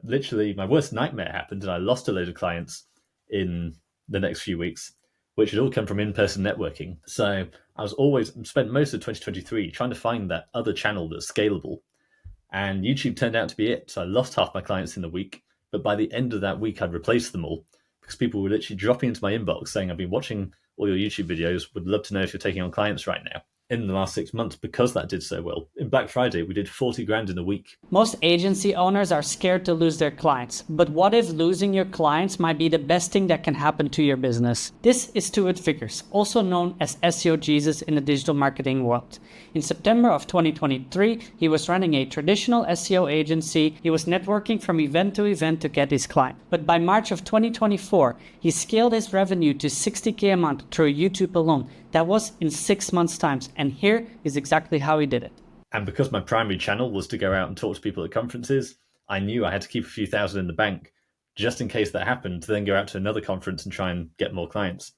literally my worst nightmare happened and I lost a load of clients in the next few weeks, which had all come from in-person networking. So I was always spent most of 2023 trying to find that other channel that's scalable. And YouTube turned out to be it. So I lost half my clients in a week. But by the end of that week, I'd replaced them all because people were literally dropping into my inbox saying, I've been watching all your YouTube videos, would love to know if you're taking on clients right now. In the last 6 months, because that did so well, in Black Friday, we did 40 grand in a week. Most agency owners are scared to lose their clients, but what if losing your clients might be the best thing that can happen to your business? This is Stuart Vickers, also known as SEO Jesus in the digital marketing world. In September of 2023, he was running a traditional SEO agency. He was networking from event to event to get his client. But by March of 2024, he scaled his revenue to 60K a month through YouTube alone. That was in 6 months' time. And here is exactly how he did it. And because my primary channel was to go out and talk to people at conferences, I knew I had to keep a few thousand in the bank just in case that happened, to then go out to another conference and try and get more clients.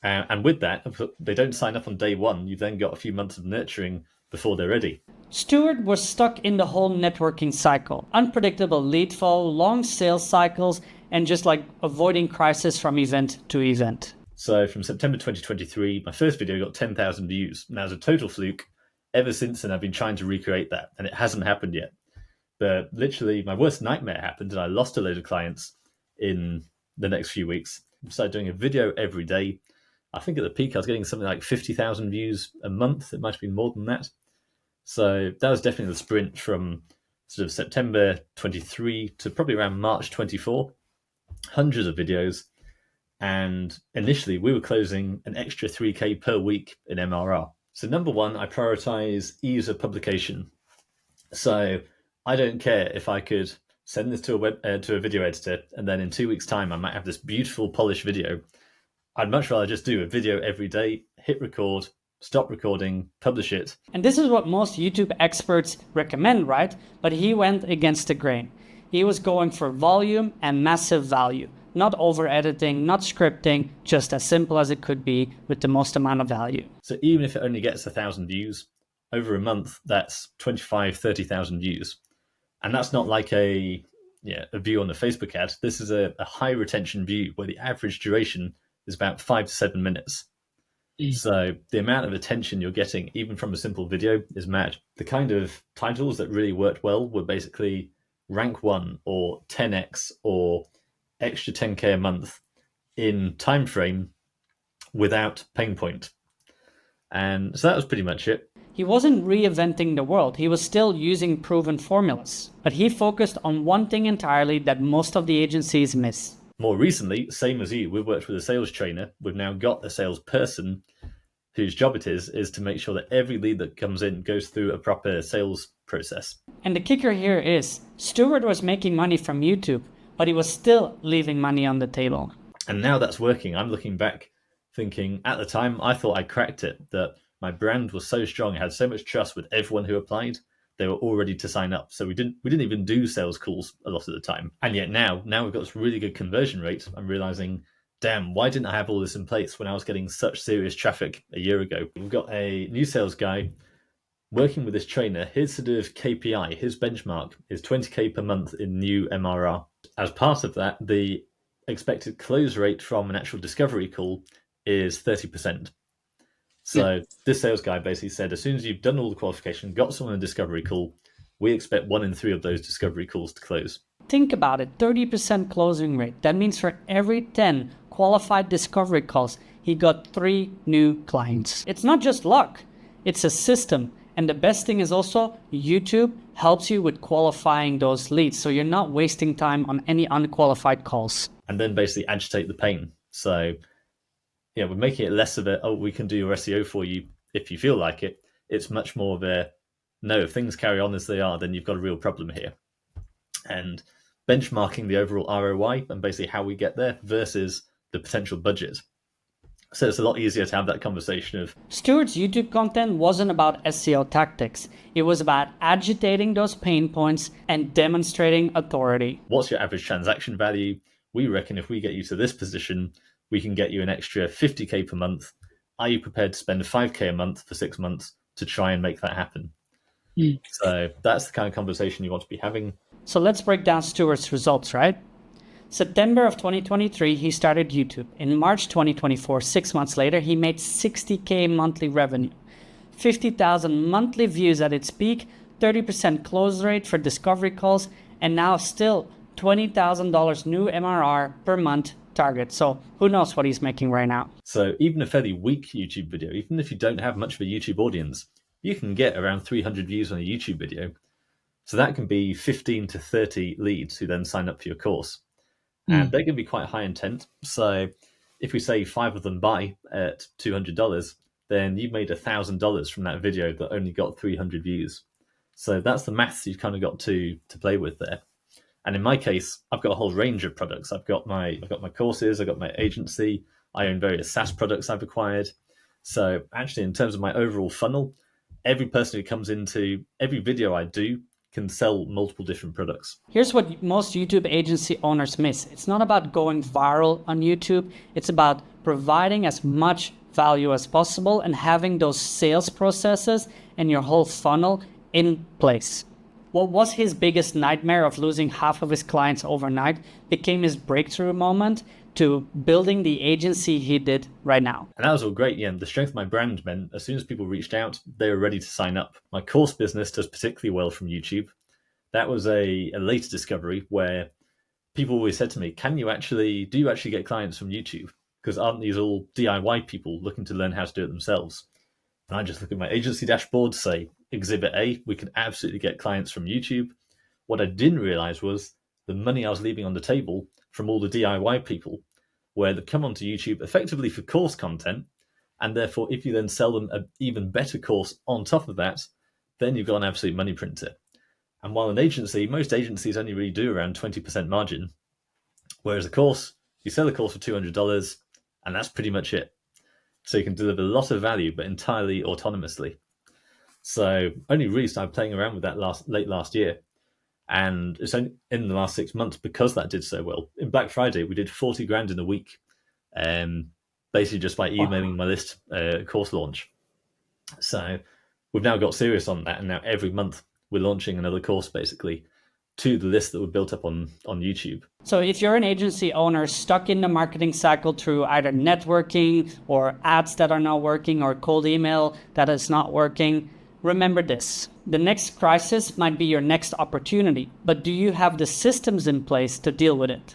And with that, they don't sign up on day one. You've then got a few months of nurturing before they're ready. Stuart was stuck in the whole networking cycle. Unpredictable lead flow, long sales cycles, and just like avoiding crisis from event to event. So from September 2023, my first video got 10,000 views. Now, as a total fluke, ever since then, I've been trying to recreate that, and it hasn't happened yet. But literally, my worst nightmare happened, and I lost a load of clients in the next few weeks. I started doing a video every day. I think at the peak, I was getting something like 50,000 views a month. It might have been more than that. So that was definitely the sprint from sort of September 23 to probably around March 24. Hundreds of videos. And initially, we were closing an extra 3K per week in MRR. So number one, I prioritize ease of publication. So I don't care if I could send this to a video editor, and then in 2 weeks' time, I might have this beautiful polished video. I'd much rather just do a video every day, hit record, stop recording, publish it. And this is what most YouTube experts recommend, right? But he went against the grain. He was going for volume and massive value. Not over editing, not scripting, just as simple as it could be with the most amount of value. So even if it only gets 1,000 views, over a month, that's 25, 30,000 views. And that's not like a view on a Facebook ad. This is a high retention view where the average duration is about 5 to 7 minutes. So the amount of attention you're getting, even from a simple video, is mad. The kind of titles that really worked well were basically rank 1 or 10x or extra 10K a month in time frame without pain point. And so that was pretty much it. He wasn't reinventing the world. He was still using proven formulas. But he focused on one thing entirely that most of the agencies miss. More recently, same as you, we've worked with a sales trainer. We've now got a salesperson whose job it is to make sure that every lead that comes in goes through a proper sales process. And the kicker here is, Stuart was making money from YouTube, but he was still leaving money on the table. And now that's working. I'm looking back thinking, at the time, I thought I cracked it, that my brand was so strong, I had so much trust with everyone who applied, they were all ready to sign up. So we didn't even do sales calls a lot of the time. And yet now we've got this really good conversion rate. I'm realizing, damn, why didn't I have all this in place when I was getting such serious traffic a year ago? We've got a new sales guy working with this trainer. His sort of KPI, his benchmark is 20K per month in new MRR. As part of that, the expected close rate from an actual discovery call is 30%. So this sales guy basically said, as soon as you've done all the qualification, got someone in a discovery call, we expect 1 in 3 of those discovery calls to close. Think about it, 30% closing rate. That means for every 10 qualified discovery calls, he got 3 new clients. It's not just luck, it's a system. And the best thing is also YouTube helps you with qualifying those leads. So you're not wasting time on any unqualified calls. And then basically agitate the pain. So yeah, we're making it less of a, we can do your SEO for you if you feel like it. It's much more of a, no, if things carry on as they are, then you've got a real problem here. And benchmarking the overall ROI and basically how we get there versus the potential budget. So it's a lot easier to have that conversation of... Stuart's YouTube content wasn't about SEO tactics. It was about agitating those pain points and demonstrating authority. What's your average transaction value? We reckon if we get you to this position, we can get you an extra 50K per month. Are you prepared to spend 5K a month for 6 months to try and make that happen? So that's the kind of conversation you want to be having. So let's break down Stuart's results, right? September of 2023, he started YouTube. In March 2024, 6 months later, he made 60K monthly revenue, 50,000 monthly views at its peak, 30% close rate for discovery calls, and now still $20,000 new MRR per month target. So who knows what he's making right now? So even a fairly weak YouTube video, even if you don't have much of a YouTube audience, you can get around 300 views on a YouTube video. So that can be 15 to 30 leads who then sign up for your course. And they're going to be quite high intent. So if we say 5 of them buy at $200, then you've made $1,000 from that video that only got 300 views. So that's the maths you've kind of got to play with there. And in my case, I've got a whole range of products. I've got my courses, I've got my agency, I own various SaaS products I've acquired. So actually, in terms of my overall funnel, every person who comes into every video I do can sell multiple different products. Here's what most YouTube agency owners miss. It's not about going viral on YouTube. It's about providing as much value as possible and having those sales processes and your whole funnel in place. What was his biggest nightmare of losing half of his clients overnight became his breakthrough moment to building the agency he did right now. And that was all great. Yeah, the strength of my brand meant as soon as people reached out, they were ready to sign up. My course business does particularly well from YouTube. That was a later discovery where people always said to me, do you actually get clients from YouTube? Because aren't these all DIY people looking to learn how to do it themselves? And I just look at my agency dashboard, say, Exhibit A, we can absolutely get clients from YouTube. What I didn't realize was the money I was leaving on the table from all the DIY people, where they come onto YouTube effectively for course content. And therefore, if you then sell them an even better course on top of that, then you've got an absolute money printer. And while an agency, most agencies only really do around 20% margin, whereas a course, you sell a course for $200 and that's pretty much it. So you can deliver a lot of value, but entirely autonomously. So only really started playing around with that late last year. And it's only in the last 6 months because that did so well. In Black Friday, we did 40 grand in a week, basically just by emailing my list course launch. So we've now got serious on that. And now every month we're launching another course basically to the list that we built up on YouTube. So if you're an agency owner stuck in the marketing cycle through either networking or ads that are not working or cold email that is not working, remember this. The next crisis might be your next opportunity, but do you have the systems in place to deal with it?